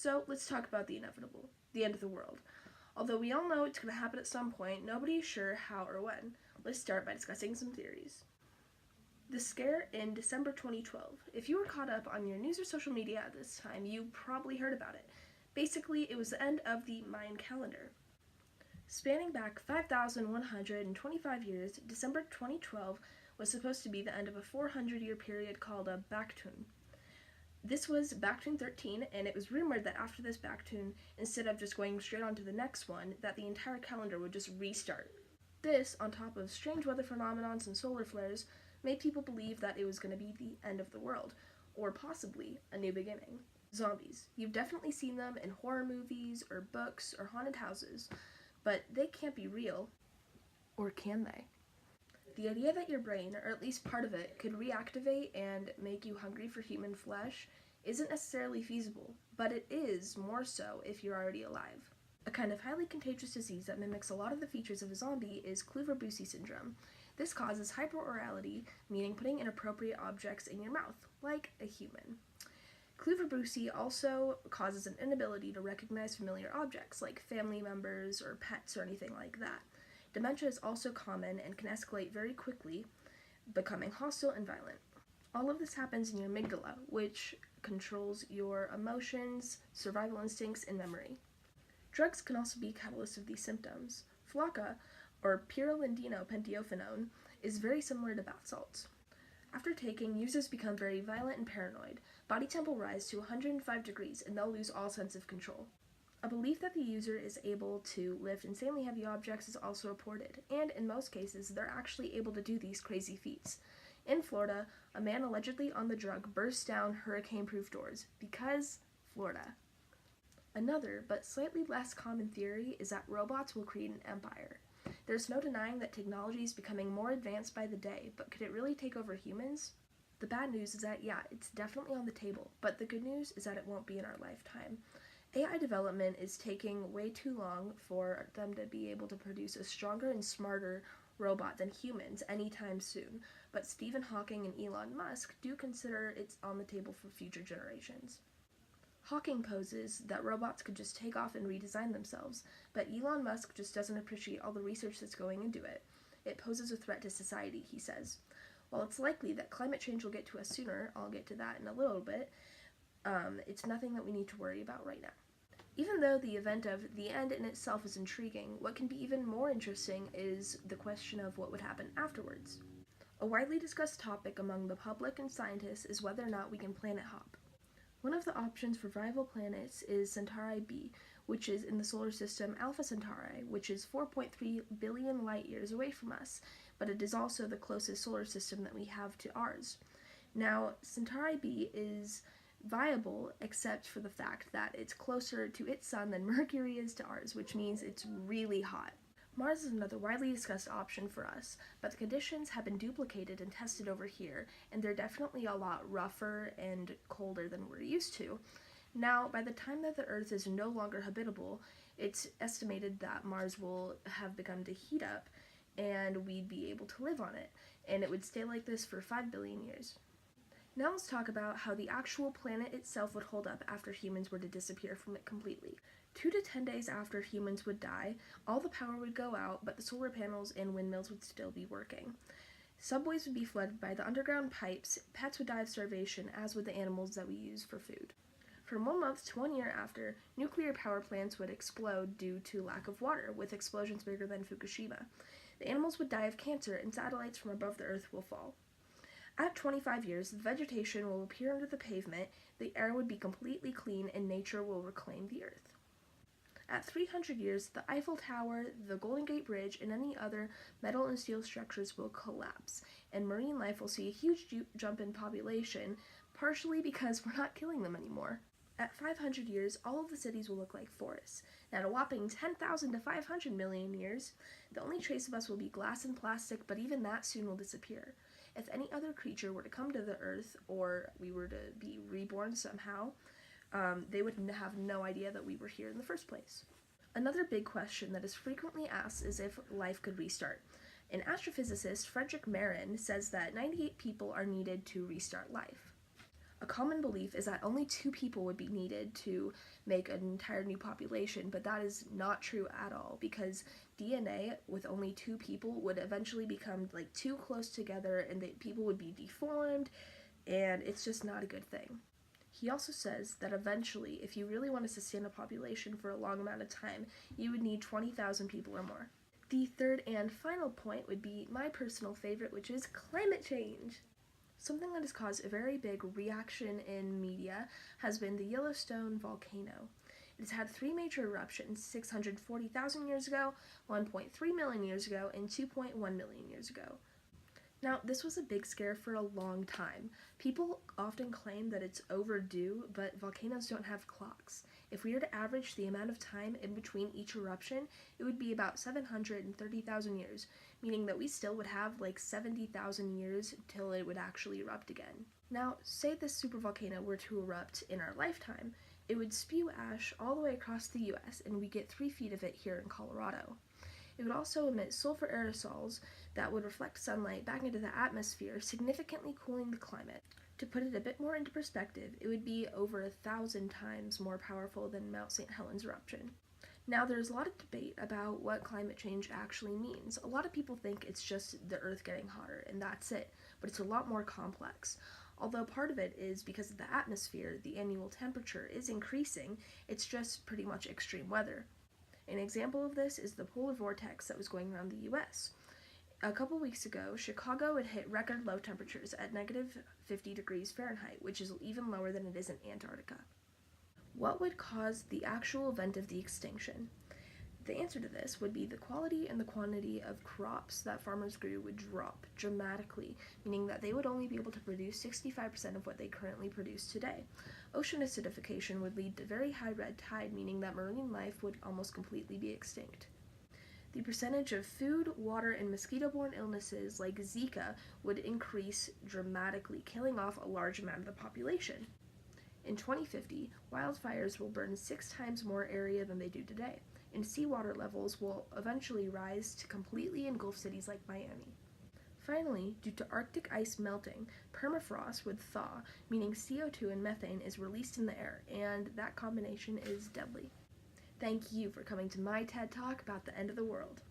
So let's talk about the inevitable, the end of the world. Although we all know it's going to happen at some point, nobody is sure how or when. Let's start by discussing some theories. The scare in December 2012. If you were caught up on your news or social media at this time, you probably heard about it. Basically, it was the end of the Mayan calendar. Spanning back 5,125 years, December 2012 was supposed to be the end of a 400-year period called a Baktun. This was Baktun 13, and it was rumored that after this Baktun, instead of just going straight on to the next one, that the entire calendar would just restart. This, on top of strange weather phenomena and solar flares, made people believe that it was going to be the end of the world, or possibly a new beginning. Zombies. You've definitely seen them in horror movies, or books, or haunted houses, but they can't be real. Or can they? The idea that your brain, or at least part of it, could reactivate and make you hungry for human flesh isn't necessarily feasible, but it is more so if you're already alive. A kind of highly contagious disease that mimics a lot of the features of a zombie is Kluver-Bucy syndrome. This causes hyperorality, meaning putting inappropriate objects in your mouth, like a human. Kluver-Bucy also causes an inability to recognize familiar objects, like family members or pets or anything like that. Dementia is also common and can escalate very quickly, becoming hostile and violent. All of this happens in your amygdala, which controls your emotions, survival instincts, and memory. Drugs can also be catalysts of these symptoms. Flakka, or pyrrolidino pentiophenones, is very similar to bath salts. After taking, users become very violent and paranoid. Body temp will rise to 105 degrees, and they'll lose all sense of control. A belief that the user is able to lift insanely heavy objects is also reported, and in most cases, they're actually able to do these crazy feats. In Florida, a man allegedly on the drug burst down hurricane-proof doors because Florida. Another, but slightly less common theory is that robots will create an empire. There's no denying that technology is becoming more advanced by the day, but could it really take over humans? The bad news is that, yeah, it's definitely on the table, but the good news is that it won't be in our lifetime. AI development is taking way too long for them to be able to produce a stronger and smarter robot than humans anytime soon, but Stephen Hawking and Elon Musk do consider it's on the table for future generations. Hawking poses that robots could just take off and redesign themselves, but Elon Musk just doesn't appreciate all the research that's going into it. It poses a threat to society, he says. While it's likely that climate change will get to us sooner, I'll get to that in a little bit, it's nothing that we need to worry about right now. Even though the event of the end in itself is intriguing, what can be even more interesting is the question of what would happen afterwards. A widely discussed topic among the public and scientists is whether or not we can planet hop. One of the options for viable planets is Centauri b, which is in the solar system Alpha Centauri, which is 4.3 billion light years away from us, but it is also the closest solar system that we have to ours. Now, Centauri b is viable except for the fact that it's closer to its sun than Mercury is to ours, which means it's really hot. Mars is another widely discussed option for us, but the conditions have been duplicated and tested over here, and they're definitely a lot rougher and colder than we're used to. Now, by the time that the Earth is no longer habitable, it's estimated that Mars will have begun to heat up, and we'd be able to live on it, and it would stay like this for 5 billion years. Now let's talk about how the actual planet itself would hold up after humans were to disappear from it completely. 2 to 10 days after humans would die, all the power would go out, but the solar panels and windmills would still be working. Subways would be flooded by the underground pipes, pets would die of starvation, as would the animals that we use for food. From 1 month to 1 year after, nuclear power plants would explode due to lack of water, with explosions bigger than Fukushima. The animals would die of cancer, and satellites from above the Earth will fall. At 25 years, the vegetation will appear under the pavement, the air would be completely clean, and nature will reclaim the Earth. At 300 years, the Eiffel Tower, the Golden Gate Bridge, and any other metal and steel structures will collapse, and marine life will see a huge jump in population, partially because we're not killing them anymore. At 500 years, all of the cities will look like forests. Now, at a whopping 10,000 to 500 million years, the only trace of us will be glass and plastic, but even that soon will disappear. If any other creature were to come to the Earth, or we were to be reborn somehow, they would have no idea that we were here in the first place. Another big question that is frequently asked is if life could restart. An astrophysicist, Frederick Marin, says that 98 people are needed to restart life. A common belief is that only 2 people would be needed to make an entire new population, but that is not true at all, because DNA with only 2 people would eventually become like too close together and that people would be deformed, and it's just not a good thing. He also says that eventually, if you really want to sustain a population for a long amount of time, you would need 20,000 people or more. The third and final point would be my personal favorite, which is climate change. Something that has caused a very big reaction in media has been the Yellowstone volcano. It has had 3 major eruptions: 640,000 years ago, 1.3 million years ago, and 2.1 million years ago. Now, this was a big scare for a long time. People often claim that it's overdue, but volcanoes don't have clocks. If we were to average the amount of time in between each eruption, it would be about 730,000 years, meaning that we still would have like 70,000 years till it would actually erupt again. Now, say this supervolcano were to erupt in our lifetime, it would spew ash all the way across the US, and we get 3 feet of it here in Colorado. It would also emit sulfur aerosols that would reflect sunlight back into the atmosphere, significantly cooling the climate. To put it a bit more into perspective, it would be over 1,000 times more powerful than Mount St. Helens eruption. Now, there's a lot of debate about what climate change actually means. A lot of people think it's just the Earth getting hotter, and that's it, but it's a lot more complex. Although part of it is because of the atmosphere, the annual temperature is increasing, it's just pretty much extreme weather. An example of this is the polar vortex that was going around the US. A couple weeks ago, Chicago had hit record low temperatures at negative 50 degrees Fahrenheit, which is even lower than it is in Antarctica. What would cause the actual event of the extinction? The answer to this would be the quality and the quantity of crops that farmers grew would drop dramatically, meaning that they would only be able to produce 65% of what they currently produce today. Ocean acidification would lead to very high red tide, meaning that marine life would almost completely be extinct. The percentage of food, water, and mosquito-borne illnesses like Zika would increase dramatically, killing off a large amount of the population. In 2050, wildfires will burn 6 times more area than they do today, and seawater levels will eventually rise to completely engulf cities like Miami. Finally, due to Arctic ice melting, permafrost would thaw, meaning CO2 and methane is released in the air, and that combination is deadly. Thank you for coming to my TED Talk about the end of the world.